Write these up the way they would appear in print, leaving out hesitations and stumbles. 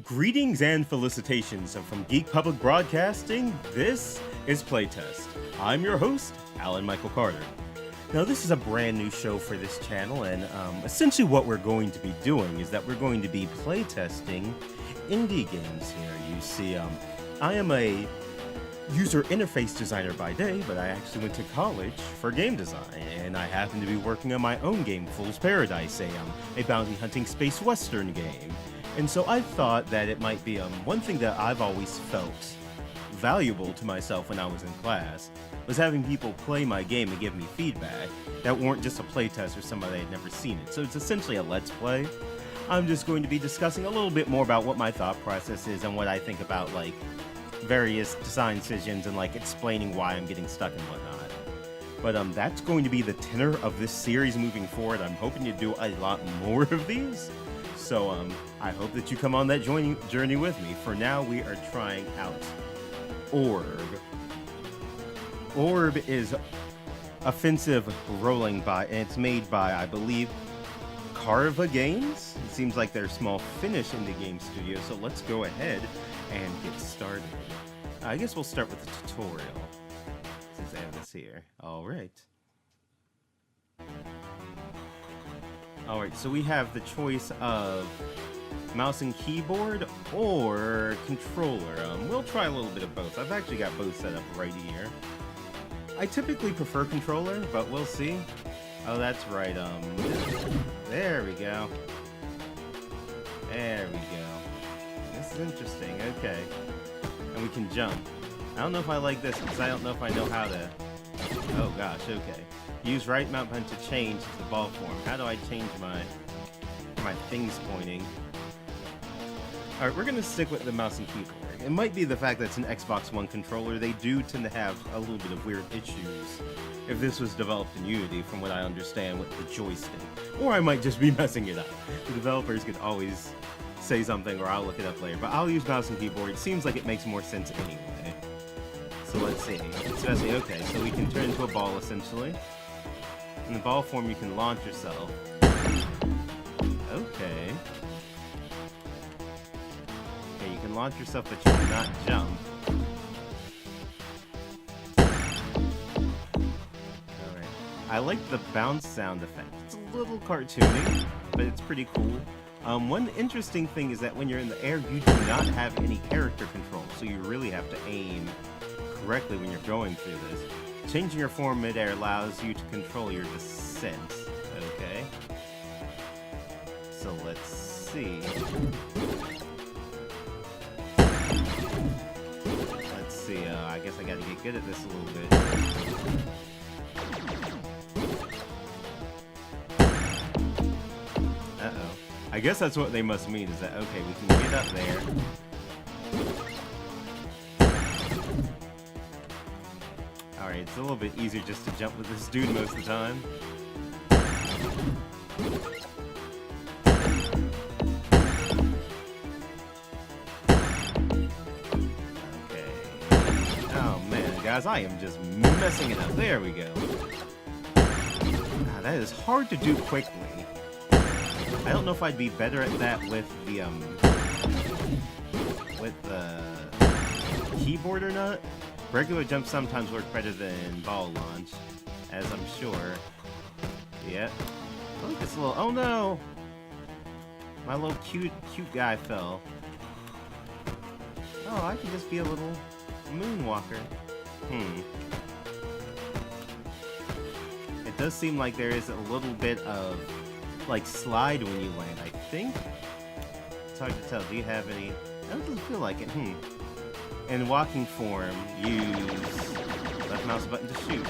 Greetings and felicitations from Geek Public Broadcasting. This is Playtest. I'm your host, Alan Michael Carter. Now, this is a brand new show for this channel, and essentially what we're going to be doing is that we're going to be playtesting indie games here. You see, I am a user interface designer by day, but I actually went to college for game design, and I happen to be working on my own game, Fool's Paradise, a bounty hunting space western game. And so I thought that it might be one thing that I've always felt valuable to myself when I was in class was having people play my game and give me feedback that weren't just a playtest or somebody had never seen it. So it's essentially a let's play. I'm just going to be discussing a little bit more about what my thought process is and what I think about like various design decisions and like explaining why I'm getting stuck and whatnot. But that's going to be the tenor of this series moving forward. I'm hoping to do a lot more of these. So I hope that you come on that journey with me. For now, we are trying out O.R.B. O.R.B is offensive rolling by, and it's made by, I believe, Carva Games. It seems like they're a small Finnish indie game studio, so let's go ahead and get started. I guess we'll start with the tutorial, since I have this here. Alright, so we have the choice of mouse and keyboard or controller. We'll try a little bit of both. I've actually got both set up right here. I typically prefer controller, but we'll see. Oh, that's right. There we go. There we go. This is interesting. Okay. And we can jump. I don't know if I like this because I don't know if I know how to... Oh gosh, okay. Use right mouse button to change the ball form. How do I change my things pointing? Alright, we're gonna stick with the mouse and keyboard. It might be the fact that it's an Xbox One controller. They do tend to have a little bit of weird issues if this was developed in Unity, from what I understand with the joystick. Or I might just be messing it up. The developers could always say something, or I'll look it up later. But I'll use mouse and keyboard. It seems like it makes more sense anyway. So let's see. Especially, okay, so we can turn into a ball essentially. In the ball form, you can launch yourself. Okay. Okay, you can launch yourself, but you cannot jump. Alright. I like the bounce sound effect. It's a little cartoony, but it's pretty cool. One interesting thing is that when you're in the air, you do not have any character control, so you really have to aim correctly when you're going through this. Changing your form mid-air allows you to control your descent. Okay. So let's see. Let's see. I guess I gotta get good at this a little bit. Uh-oh. I guess that's what they must mean, is that, okay, we can get up there. Alright, it's a little bit easier just to jump with this dude most of the time. Okay. Oh man, guys, I am just messing it up. There we go. That is hard to do quickly. I don't know if I'd be better at that with the keyboard or not. Regular jumps sometimes work better than ball launch, as I'm sure. Yep. Look, this little... Oh no! My little cute guy fell. Oh, I can just be a little moonwalker. It does seem like there is a little bit of, like, slide when you land, I think? It's hard to tell. Do you have any... That doesn't feel like it. In walking form, use left mouse button to shoot.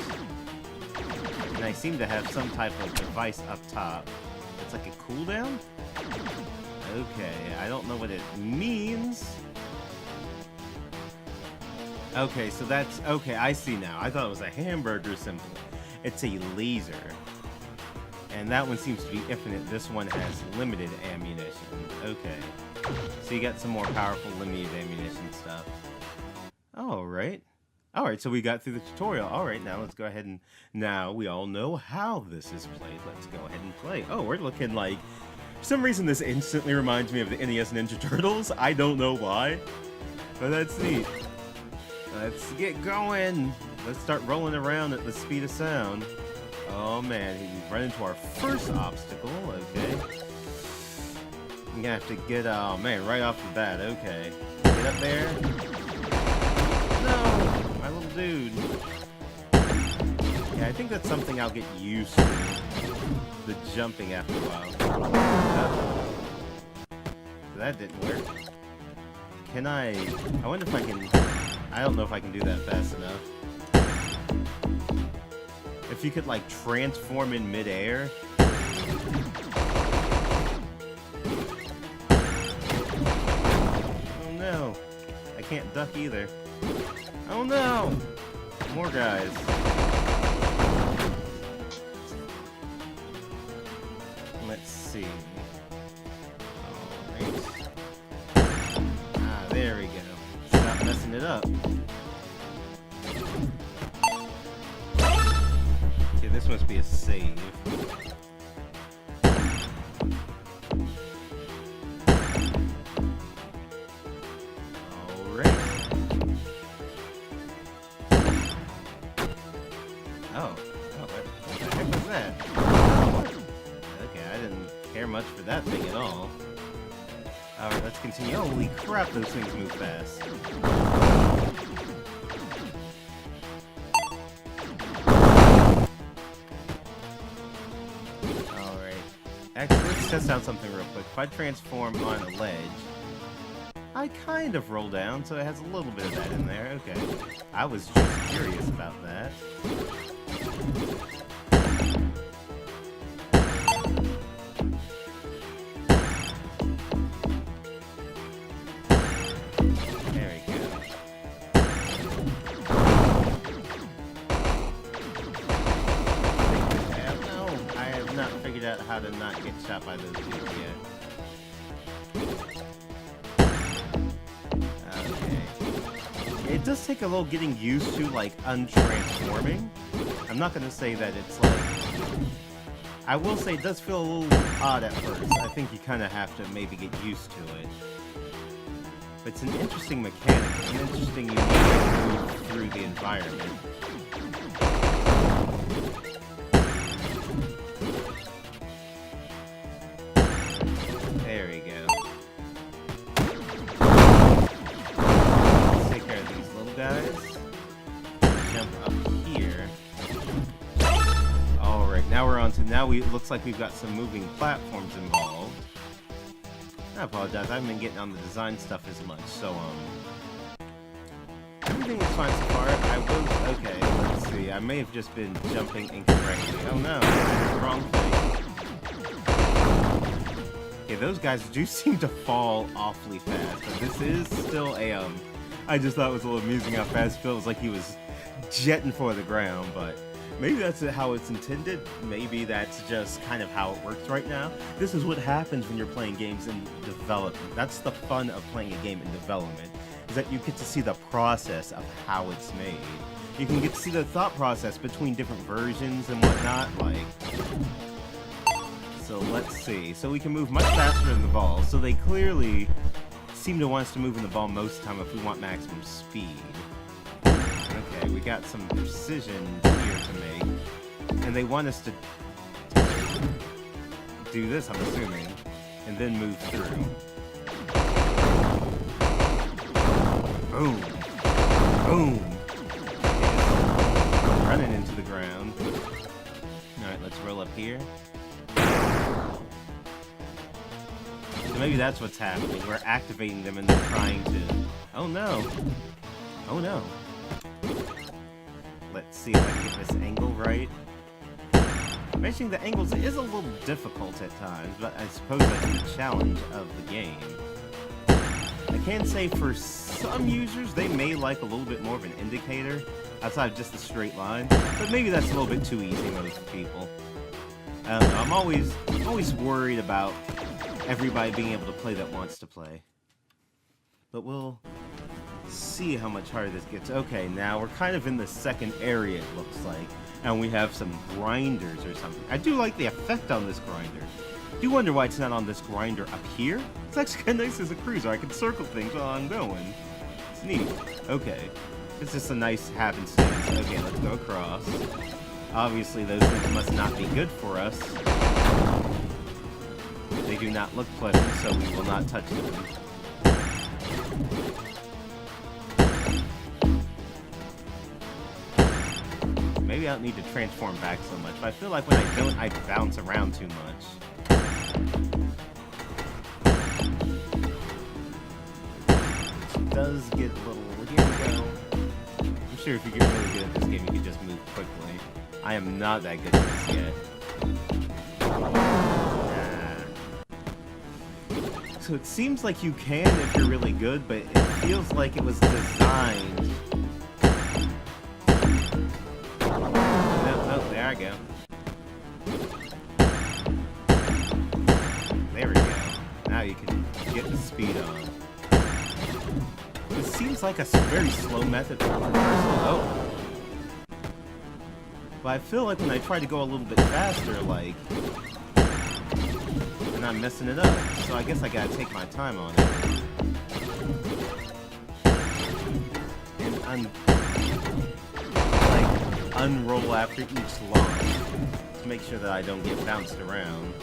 And I seem to have some type of device up top. It's like a cooldown? Okay, I don't know what it means. Okay, so that's... Okay, I see now. I thought it was a hamburger symbol. It's a laser. And that one seems to be infinite. This one has limited ammunition. Okay. So you got some more powerful limited ammunition stuff. Alright. Alright, so we got through the tutorial. Alright, now let's go ahead and... Now we all know how this is played. Let's go ahead and play. Oh, we're looking like For some reason, this instantly reminds me of the NES Ninja Turtles. I don't know why, but that's neat. Let's get going. Let's start rolling around at the speed of sound. Oh man, we've run into our first obstacle. Okay. I'm gonna have to get, oh man, right off the bat. Okay. Get up there. No! My little dude. Yeah, I think that's something I'll get used to. The jumping after a while. That didn't work. Can I wonder if I can... I don't know if I can do that fast enough. If you could, like, transform in midair. Oh no. I can't duck either. Oh no! More guys. Let's see. Alright. Ah, there we go. Stop messing it up. Okay, this must be a save. Much for that thing at all. Alright, let's continue. Holy crap, those things move fast. Alright. Actually, let's test out something real quick. If I transform on a ledge, I kind of roll down, so it has a little bit of that in there. Okay. I was just curious about that. How to not get shot by those dudes yet. Okay. It does take a little getting used to, like, untransforming. I'm not gonna say that it's like... I will say it does feel a little odd at first. I think you kind of have to maybe get used to it. But it's an interesting mechanic. It's an interesting unique way to move through the environment. There we go. Let's take care of these little guys. Jump up here. Alright, now we're on to... Now it looks like we've got some moving platforms involved. I apologize, I haven't been getting on the design stuff as much, so, everything is fine so far. I will... Okay, let's see. I may have just been jumping incorrectly. Oh no, that's the wrong thing. Okay, those guys do seem to fall awfully fast, but this is still a, I just thought it was a little amusing how fast it feels like he was jetting for the ground, but maybe that's how it's intended. Maybe that's just kind of how it works right now. This is what happens when you're playing games in development. That's the fun of playing a game in development, is that you get to see the process of how it's made. You can get to see the thought process between different versions and whatnot, like... So let's see. So we can move much faster than the ball. So they clearly seem to want us to move in the ball most of the time if we want maximum speed. Okay, we got some precision here to make. And they want us to do this, I'm assuming, and then move through. Boom. Boom. Okay, running into the ground. Alright, let's roll up here. So maybe that's what's happening. We're activating them and they're trying to... Oh no! Oh no! Let's see if I can get this angle right. Mentioning the angles is a little difficult at times, but I suppose that's the challenge of the game. I can say for some users, they may like a little bit more of an indicator outside of just a straight line, but maybe that's a little bit too easy for most people. I don't know, I'm always worried about everybody being able to play that wants to play. But we'll see how much harder this gets. Okay, now we're kind of in the second area, it looks like. And we have some grinders or something. I do like the effect on this grinder. Do wonder why it's not on this grinder up here? It's actually kind of nice as a cruiser. I can circle things while I'm going. It's neat. Okay. It's just a nice happenstance. Okay, let's go across. Obviously, those things must not be good for us. They do not look pleasant, so we will not touch them. Maybe I don't need to transform back so much, but I feel like when I don't, I bounce around too much. It does get a little... Here we go. I'm sure if you get really good at this game, you can just move quickly. I am not that good at this yet. So it seems like you can if you're really good, but it feels like it was designed... Oh, there I go. There we go. Now you can get the speed on. This seems like a very slow method for traversal. Oh. But I feel like when I try to go a little bit faster, like... and I'm messing it up. So I guess I gotta take my time on it. And unroll after each launch to make sure that I don't get bounced around.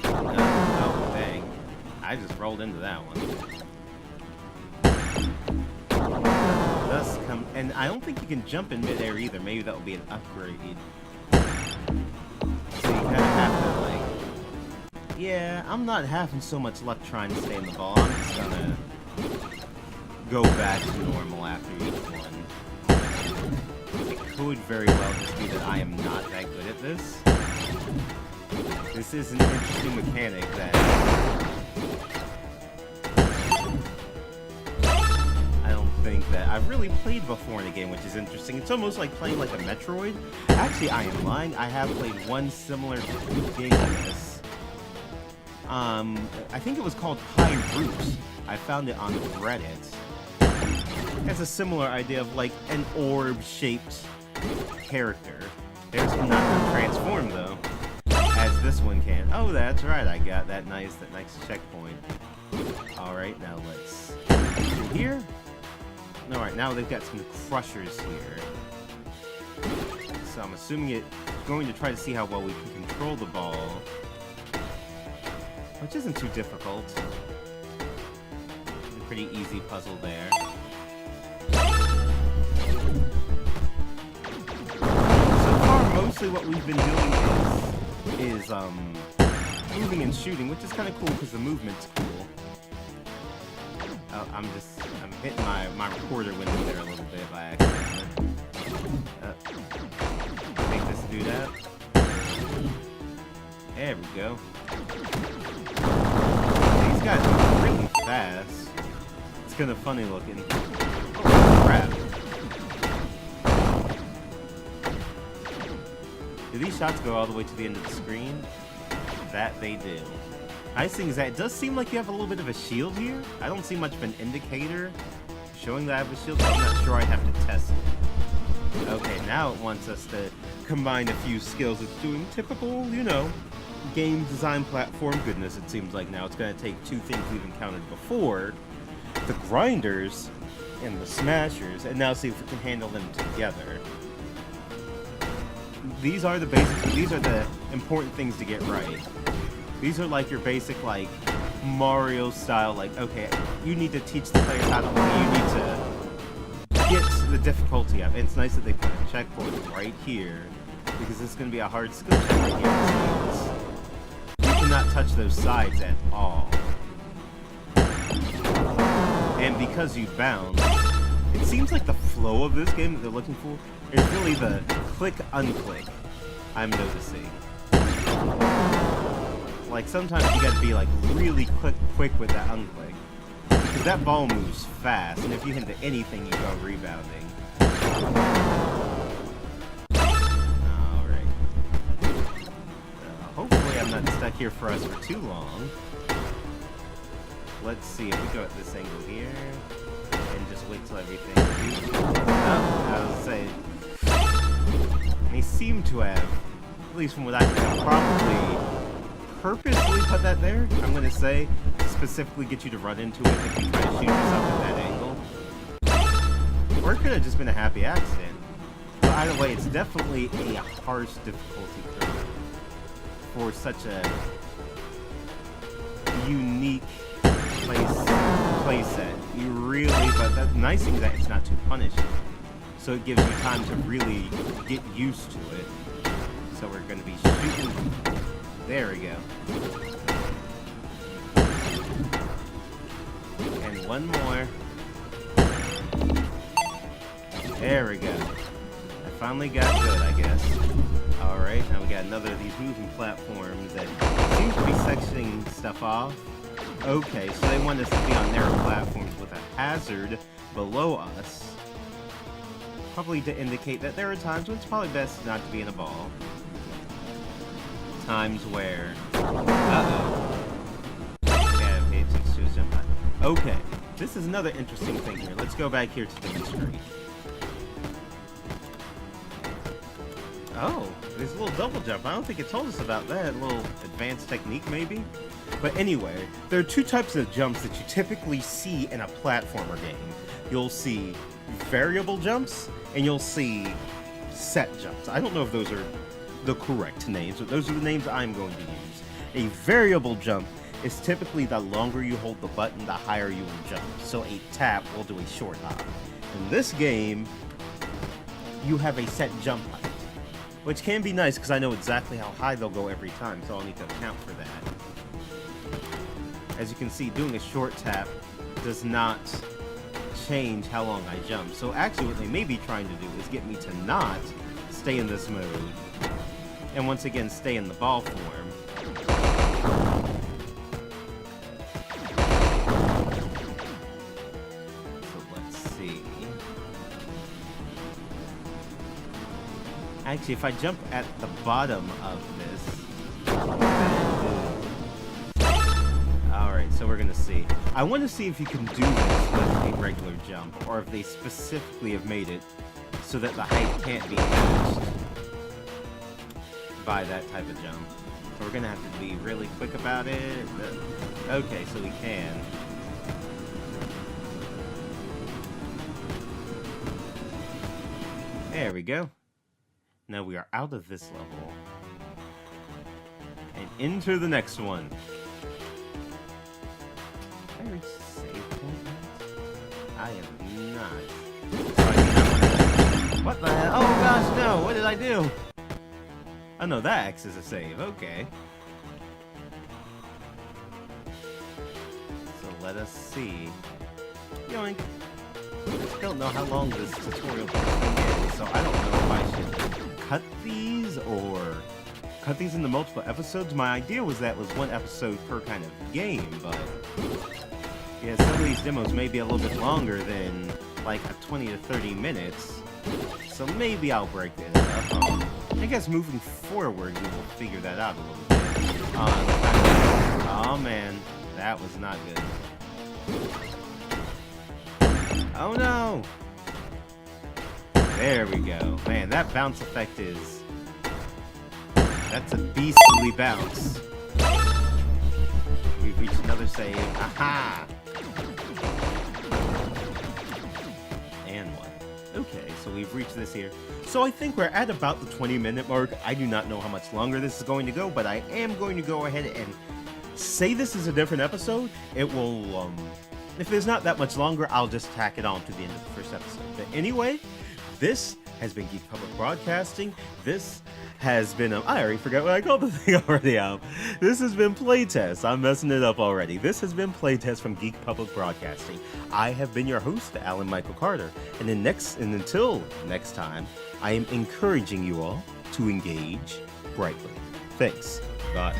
Oh, dang. I just rolled into that one. Thus come, and I don't think you can jump in midair either. Maybe that will be an upgrade. So you kind of have to, like... Yeah, I'm not having so much luck trying to stay in the ball. I'm just gonna go back to normal after each one. It could very well just be that I am not that good at this. This is an interesting mechanic that I don't think that I've really played before in a game, which is interesting. It's almost like playing like a Metroid. Actually, I am lying. I have played one similar game to this. I think it was called High Roots. I found it on Reddit. It has a similar idea of like an orb-shaped character. Theirs cannot be transformed though, as this one can. Oh, that's right. I got that nice checkpoint. All right, now let's do here. All right, now they've got some crushers here. So I'm assuming it's going to try to see how well we can control the ball, which isn't too difficult. A pretty easy puzzle there. Mostly what we've been doing is moving and shooting, which is kind of cool because the movement's cool. I'm hitting my recorder window there a little bit by accident. Make this do that. There we go. These guys are really fast. It's kind of funny looking. Oh, crap. Do these shots go all the way to the end of the screen? That they do. Nice thing is that it does seem like you have a little bit of a shield here. I don't see much of an indicator showing that I have a shield, so I'm not sure I have to test it. Okay, now it wants us to combine a few skills. It's doing typical, you know, game design platform goodness, it seems like now. It's going to take two things we've encountered before, the grinders and the smashers, and now see if we can handle them together. These are the basics, but these are the important things to get right. These are like your basic, like, Mario style, like, okay, you need to teach the players how to play, you need to get the difficulty up. And it's nice that they put a checkpoint right here, because this is going to be a hard skill check right here. You cannot touch those sides at all. And because you bounce, it seems like the flow of this game that they're looking for is really the click-unclick, I'm noticing. Like, sometimes you gotta be, like, really quick with that unclick. Because that ball moves fast, and if you hit into anything, you go rebounding. Alright. Hopefully I'm not stuck here for us for too long. Let's see if we go at this angle here, and just wait till everything... Oh, I was saying... Let me see seem to have, at least from what I can tell, probably purposely put that there. I'm going to say, specifically get you to run into it if you try to shoot yourself at that angle. Or it could have just been a happy accident. But either way, it's definitely a harsh difficulty curve for such a unique playset. You really, but the nice thing is that it's not too punishing. So it gives you time to really get used to it. So we're going to be shooting. There we go. And one more. There we go. I finally got good, I guess. Alright, now we got another of these moving platforms that seem to be sectioning stuff off. Okay, so they want us to be on narrow platforms with a hazard below us. Probably to indicate that there are times when it's probably best not to be in a ball. Times where... Uh-oh. Gotta pay attention to his jump line. Okay, this is another interesting thing here. Let's go back here to demonstrate. Oh, there's a little double jump. I don't think it told us about that. A little advanced technique, maybe? But anyway, there are two types of jumps that you typically see in a platformer game. You'll see variable jumps, and you'll see set jumps. I don't know if those are the correct names, but those are the names I'm going to use. A variable jump is typically the longer you hold the button, the higher you will jump. So a tap will do a short hop. In this game, you have a set jump height, which can be nice because I know exactly how high they'll go every time, so I'll need to account for that. As you can see, doing a short tap does not change how long I jump. So actually what they may be trying to do is get me to not stay in this mode, and once again stay in the ball form. So let's see. Actually, if I jump at the bottom of this, alright, so we're gonna see. I want to see if you can do this with a regular jump, or if they specifically have made it so that the height can't be matched by that type of jump. So we're gonna have to be really quick about it. Okay, so we can. There we go. Now we are out of this level and into the next one. Did I reach the save point yet? I am not. What the hell? Oh gosh, no! What did I do? Oh no, that X is a save. Okay. So let us see. Yoink. I don't know how long this tutorial thing is, so I don't know if I should cut these or cut these into multiple episodes. My idea was that was one episode per kind of game, but yeah, some of these demos may be a little bit longer than like a 20 to 30 minutes, so maybe I'll break it up. I guess moving forward we will figure that out a little bit. Oh man, that was not good. Oh no! There we go. Man, that bounce effect is... that's a beastly bounce. We've reached another save. Aha! And what? Okay, so we've reached this here. So I think we're at about the 20-minute mark. I do not know how much longer this is going to go, but I am going to go ahead and say this is a different episode. It will, if there's not that much longer, I'll just tack it on to the end of the first episode. But anyway, this has been Geek Public Broadcasting. This has been, I already forgot what I called the thing already. This has been Playtest. I'm messing it up already. This has been Playtest from Geek Public Broadcasting. I have been your host, Alan Michael Carter. And until next time, I am encouraging you all to engage brightly. Thanks. Bye.